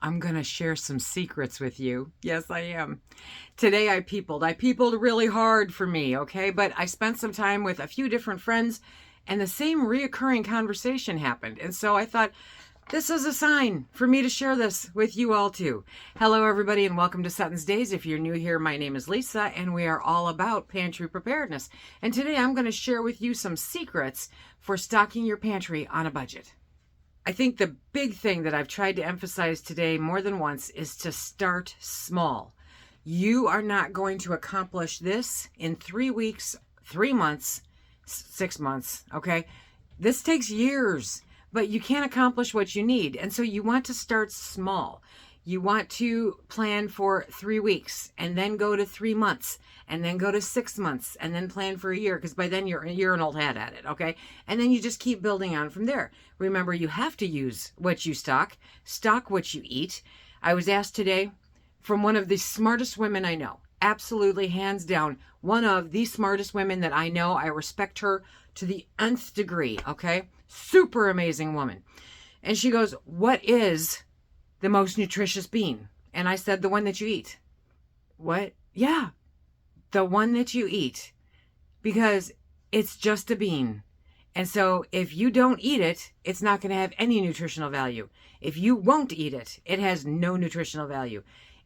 I'm going to share some secrets with you. Yes, I am. Today I peopled. I peopled really hard for me, okay? But I spent some time with a few different friends and the same reoccurring conversation happened. And so I thought, this is a sign for me to share this with you all too. Hello, everybody, and welcome to SuttonsDaze. If you're new here, my name is Lisa, and we are all about pantry preparedness. And today I'm going to share with you some secrets for stocking your pantry on a budget. I think the big thing that I've tried to emphasize today more than once is to start small. You are not going to accomplish this in 3 weeks, 3 months, 6 months, okay? This takes years. But you can't accomplish what you need. And so you want to start small. You want to plan for 3 weeks and then go to 3 months and then go to 6 months and then plan for a year, because by then you're an old hat at it, okay? And then you just keep building on from there. Remember, you have to use what you stock what you eat. I was asked today from one of the smartest women I know, absolutely hands down, one of the smartest women that I know. I respect her to the nth degree, okay? Super amazing woman. And she goes, what is the most nutritious bean? And I said, the one that you eat. What? Yeah, the one that you eat, because it's just a bean. And so if you don't eat it, it's not going to have any nutritional value. If you won't eat it, it has no nutritional value.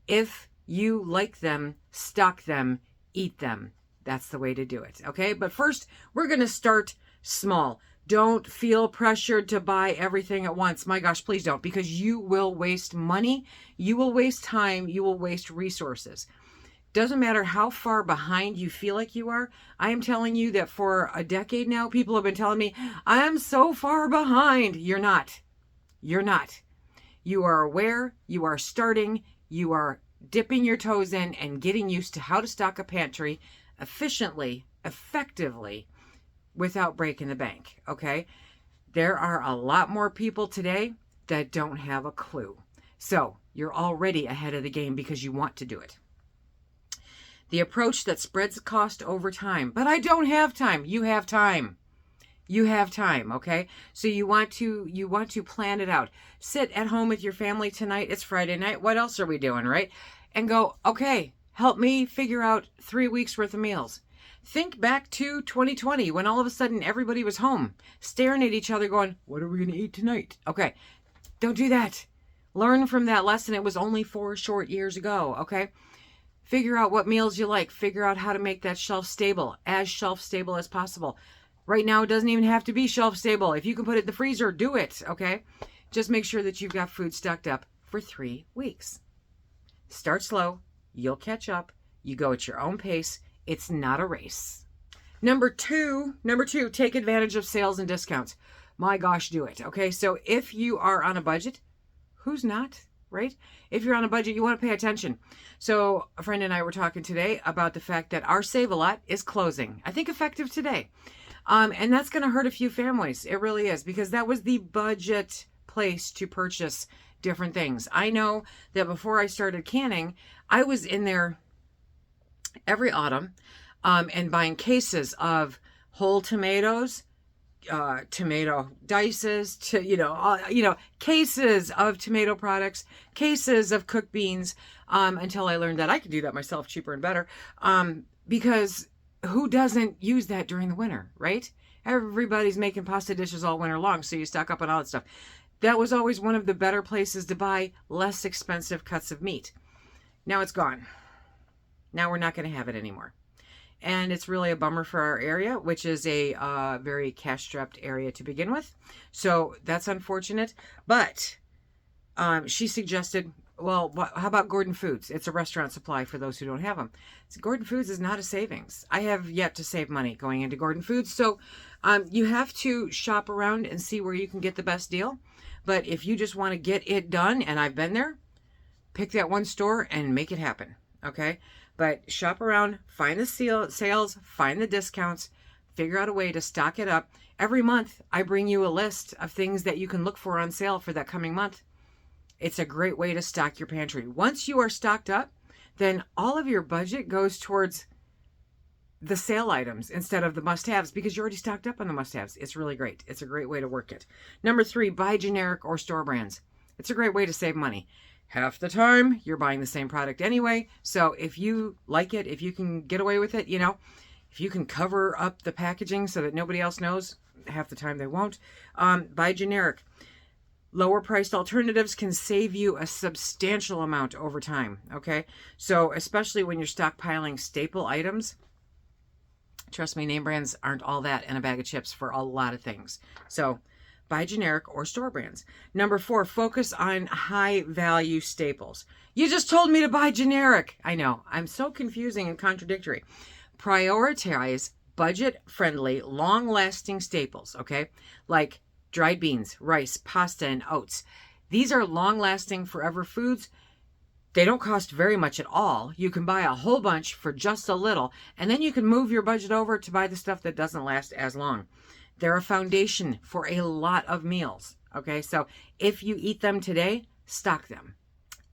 If you like them, stock them, eat them. That's the way to do it, okay? But first, we're going to start small. Don't feel pressured to buy everything at once. My gosh, please don't, because you will waste money, you will waste time, you will waste resources. Doesn't matter how far behind you feel like you are. I am telling you that for a decade now, people have been telling me, I'm so far behind. You're not. You're not. You are aware, you are starting, you are dipping your toes in and getting used to how to stock a pantry efficiently, effectively, without breaking the bank, okay? There are a lot more people today that don't have a clue. So you're already ahead of the game because you want to do it. The approach that spreads cost over time. But I don't have time. You have time. You have time, okay? So you want to plan it out. Sit at home with your family tonight. It's Friday night. What else are we doing, right? And go, okay, help me figure out 3 weeks worth of meals. Think back to 2020 when all of a sudden everybody was home, staring at each other going, what are we going to eat tonight? Okay, don't do that. Learn from that lesson. It was only 4 short years ago, okay? Figure out what meals you like. Figure out how to make that shelf stable as possible. Right now, it doesn't even have to be shelf stable. If you can put it in the freezer, do it, okay? Just make sure that you've got food stocked up for 3 weeks. Start slow. You'll catch up. You go at your own pace. It's not a race. Number two, take advantage of sales and discounts. My gosh, do it. Okay, so if you are on a budget, who's not, right? If you're on a budget, you want to pay attention. So a friend and I were talking today about the fact that our Save-A-Lot is closing, I think effective today. And that's going to hurt a few families. It really is, because that was the budget place to purchase different things. I know that before I started canning, I was in there every autumn and buying cases of whole tomatoes, tomato dices, cases of tomato products, cases of cooked beans, until I learned that I could do that myself cheaper and better, because who doesn't use that during the winter, right? Everybody's making pasta dishes all winter long, so you stock up on all that stuff. That was always one of the better places to buy less expensive cuts of meat. Now it's gone. Now we're not going to have it anymore. And it's really a bummer for our area, which is a very cash-strapped area to begin with. So that's unfortunate. But she suggested, well, how about Gordon Foods? It's a restaurant supply for those who don't have them. So Gordon Foods is not a savings. I have yet to save money going into Gordon Foods. So you have to shop around and see where you can get the best deal. But if you just want to get it done, and I've been there, pick that one store and make it happen, okay? But shop around, find the sales, find the discounts, figure out a way to stock it up. Every month, I bring you a list of things that you can look for on sale for that coming month. It's a great way to stock your pantry. Once you are stocked up, then all of your budget goes towards the sale items instead of the must-haves, because you're already stocked up on the must-haves. It's really great. It's a great way to work it. Number 3, buy generic or store brands. It's a great way to save money. half the time you're buying the same product anyway. So if you like it, if you can get away with it, you know, if you can cover up the packaging so that nobody else knows, half the time they won't. Buy generic. Lower priced alternatives can save you a substantial amount over time, okay? So especially when you're stockpiling staple items, trust me, name brands aren't all that in a bag of chips for a lot of things. So buy generic or store brands. Number 4, focus on high value staples. You just told me to buy generic. I know, I'm so confusing and contradictory. Prioritize budget-friendly, long-lasting staples, okay? Like dried beans, rice, pasta, and oats. These are long-lasting forever foods. They don't cost very much at all. You can buy a whole bunch for just a little, and then you can move your budget over to buy the stuff that doesn't last as long. They're a foundation for a lot of meals, okay? So if you eat them today, stock them.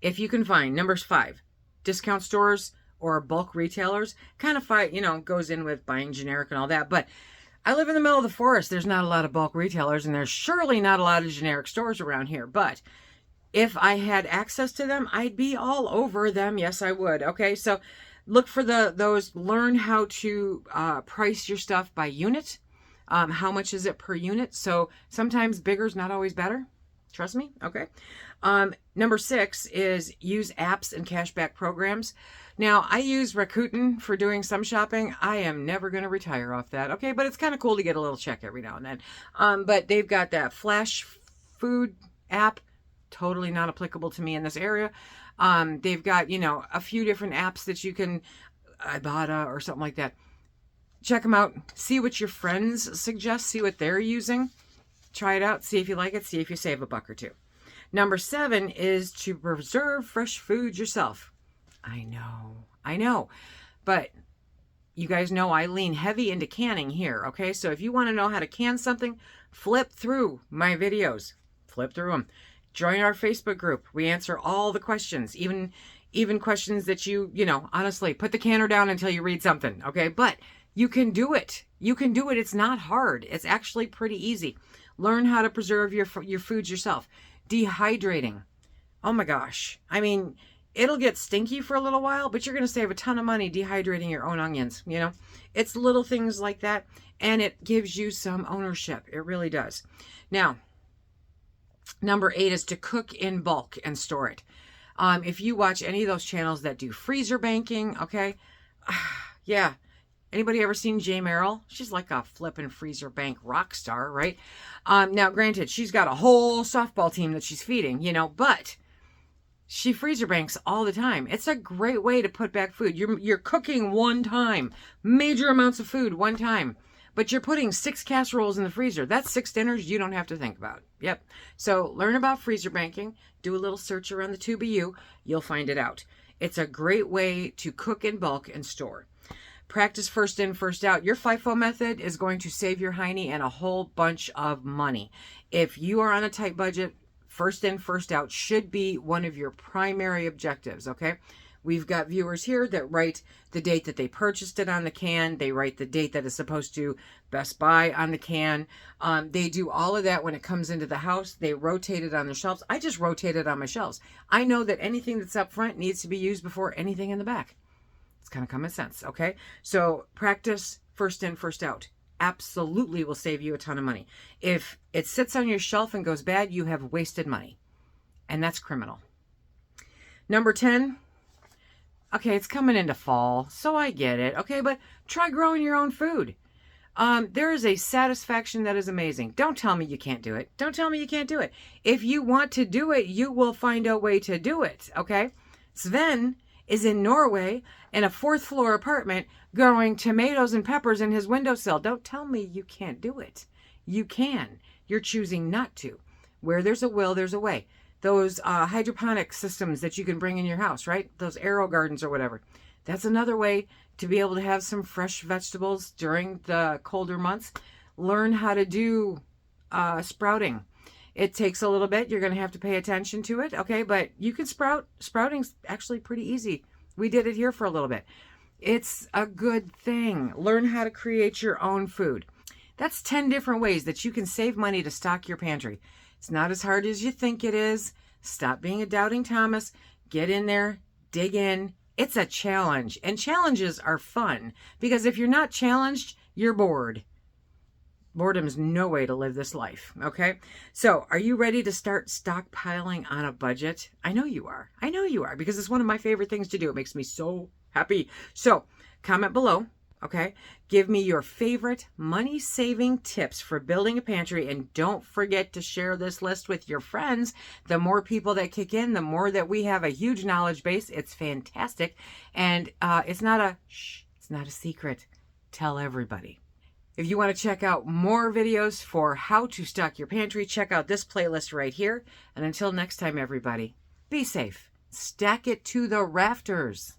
If you can find, number 5, discount stores or bulk retailers, kind of, you know, goes in with buying generic and all that, but I live in the middle of the forest. There's not a lot of bulk retailers, and there's surely not a lot of generic stores around here. But if I had access to them, I'd be all over them. Yes, I would. Okay, so look for those. Learn how to price your stuff by unit. How much is it per unit? So sometimes bigger is not always better. Trust me. Okay. Number 6 is use apps and cashback programs. Now, I use Rakuten for doing some shopping. I am never going to retire off that, okay? But it's kind of cool to get a little check every now and then. But they've got that Flash Food app, totally not applicable to me in this area. They've got, you know, a few different apps that you can, Ibotta or something like that. Check them out. See what your friends suggest. See what they're using. Try it out. See if you like it. See if you save a buck or two. Number 7 is to preserve fresh food yourself. I know, but you guys know I lean heavy into canning here, okay? So if you want to know how to can something, flip through my videos. Flip through them. Join our Facebook group. We answer all the questions, even questions that you know, honestly, put the canner down until you read something, okay? But you can do it. You can do it. It's not hard. It's actually pretty easy. Learn how to preserve your foods yourself. Dehydrating. Oh my gosh. I mean, it'll get stinky for a little while, but you're going to save a ton of money dehydrating your own onions, you know? It's little things like that, and it gives you some ownership. It really does. Now, number 8 is to cook in bulk and store it. If you watch any of those channels that do freezer banking, okay? Yeah. Anybody ever seen Jay Merrill? She's like a flippin' freezer bank rock star, right? Now, granted, she's got a whole softball team that she's feeding, you know, but she freezer banks all the time. It's a great way to put back food. You're cooking one time, major amounts of food one time, but you're putting 6 casseroles in the freezer. That's 6 dinners you don't have to think about. Yep. So learn about freezer banking. Do a little search around the 2BU. You'll find it out. It's a great way to cook in bulk and store. Practice first in, first out. Your FIFO method is going to save your hiney and a whole bunch of money. If you are on a tight budget, first in, first out should be one of your primary objectives, okay? We've got viewers here that write the date that they purchased it on the can. They write the date that is supposed to Best Buy on the can. They do all of that when it comes into the house. They rotate it on the shelves. I just rotate it on my shelves. I know that anything that's up front needs to be used before anything in the back. It's kind of common sense, okay? So practice first in, first out. Absolutely will save you a ton of money. If it sits on your shelf and goes bad, you have wasted money. And that's criminal. Number 10. Okay, it's coming into fall, so I get it. Okay, but try growing your own food. There is a satisfaction that is amazing. Don't tell me you can't do it. Don't tell me you can't do it. If you want to do it, you will find a way to do it, okay? Sven is in Norway in a 4th floor apartment growing tomatoes and peppers in his windowsill. Don't tell me you can't do it. You can. You're choosing not to. Where there's a will, there's a way. Those hydroponic systems that you can bring in your house, right? Those arrow gardens or whatever. That's another way to be able to have some fresh vegetables during the colder months. Learn how to do sprouting. It takes a little bit. You're going to have to pay attention to it, okay? But you can sprout. Sprouting's actually pretty easy. We did it here for a little bit. It's a good thing. Learn how to create your own food. That's 10 different ways that you can save money to stock your pantry. It's not as hard as you think it is. Stop being a doubting Thomas. Get in there, dig in. It's a challenge, and challenges are fun because if you're not challenged, you're bored. Boredom is no way to live this life, okay? So, are you ready to start stockpiling on a budget? I know you are. I know you are because it's one of my favorite things to do. It makes me so happy. So, comment below, okay? Give me your favorite money-saving tips for building a pantry, and don't forget to share this list with your friends. The more people that kick in, the more that we have a huge knowledge base. It's fantastic, and it's not a secret. Tell everybody. If you want to check out more videos for how to stock your pantry, check out this playlist right here. And until next time, everybody, be safe. Stack it to the rafters.